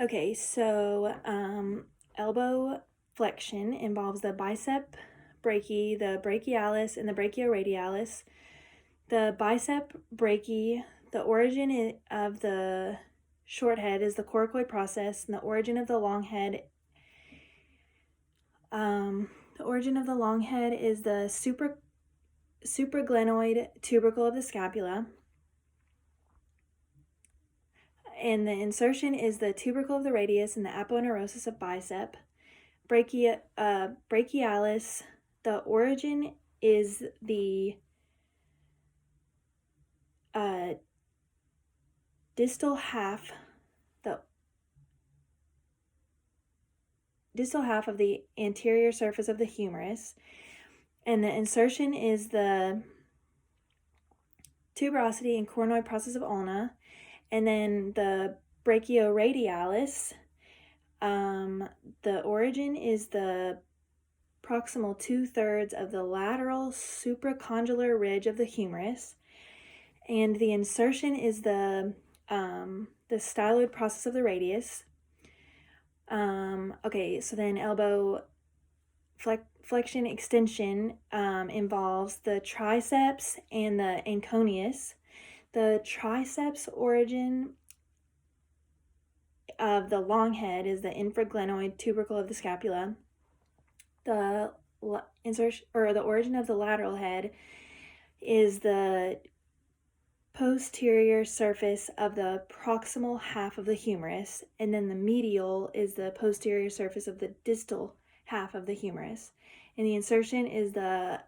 Okay, so elbow flexion involves the bicep brachii, the brachialis, and the brachioradialis. The bicep brachii, the origin of the short head is the coracoid process, and the origin of the long head is the supraglenoid tubercle of the scapula. And the insertion is the tubercle of the radius and the aponeurosis of bicep. Brachialis, the origin is the distal half of the anterior surface of the humerus, and the insertion is the tuberosity and coronoid process of ulna. And then the brachioradialis, the origin is the proximal 2/3 of the lateral supracondylar ridge of the humerus, and the insertion is the styloid process of the radius. Okay, so then elbow flexion extension involves the triceps and the anconeus. The triceps origin of the long head is the infraglenoid tubercle of the scapula. The origin of the lateral head is the posterior surface of the proximal half of the humerus, and then the medial is the posterior surface of the distal half of the humerus. And the insertion is the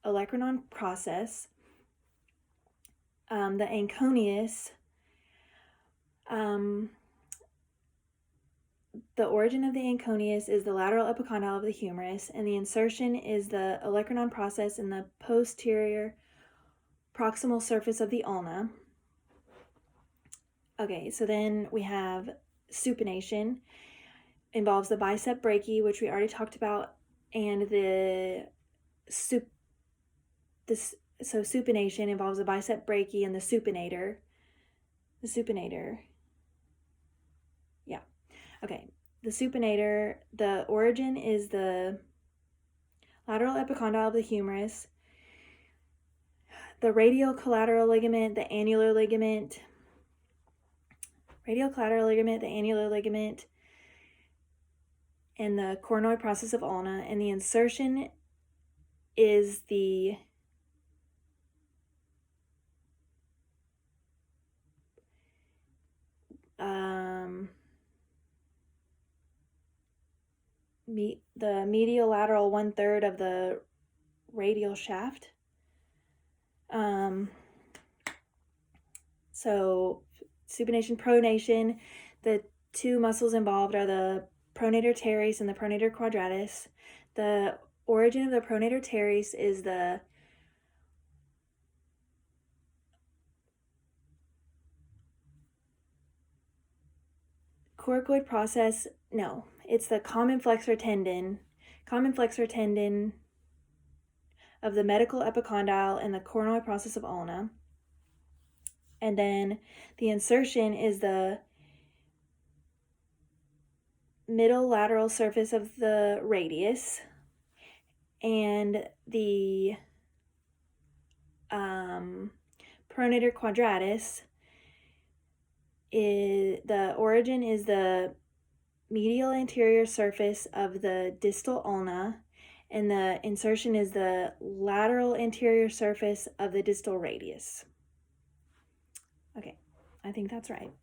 olecranon process. The anconeus, the origin of the anconeus is the lateral epicondyle of the humerus, and the insertion is the olecranon process in the posterior proximal surface of the ulna. Okay, so then we have supination. Involves the bicep brachii, which we already talked about, and so supination involves the bicep brachii and the supinator. Yeah. Okay. The supinator, the origin is the lateral epicondyle of the humerus, the radial collateral ligament, the annular ligament, and the coronoid process of ulna, and the insertion is the medial lateral 1/3 of the radial shaft. So supination, pronation, the two muscles involved are the pronator teres and the pronator quadratus. The origin of the pronator teres is the coracoid process. No, it's the common flexor tendon of the medial epicondyle and the coronoid process of ulna. And then the insertion is the middle lateral surface of the radius, and the pronator quadratus the origin is the medial anterior surface of the distal ulna, and the insertion is the lateral anterior surface of the distal radius. Okay, I think that's right.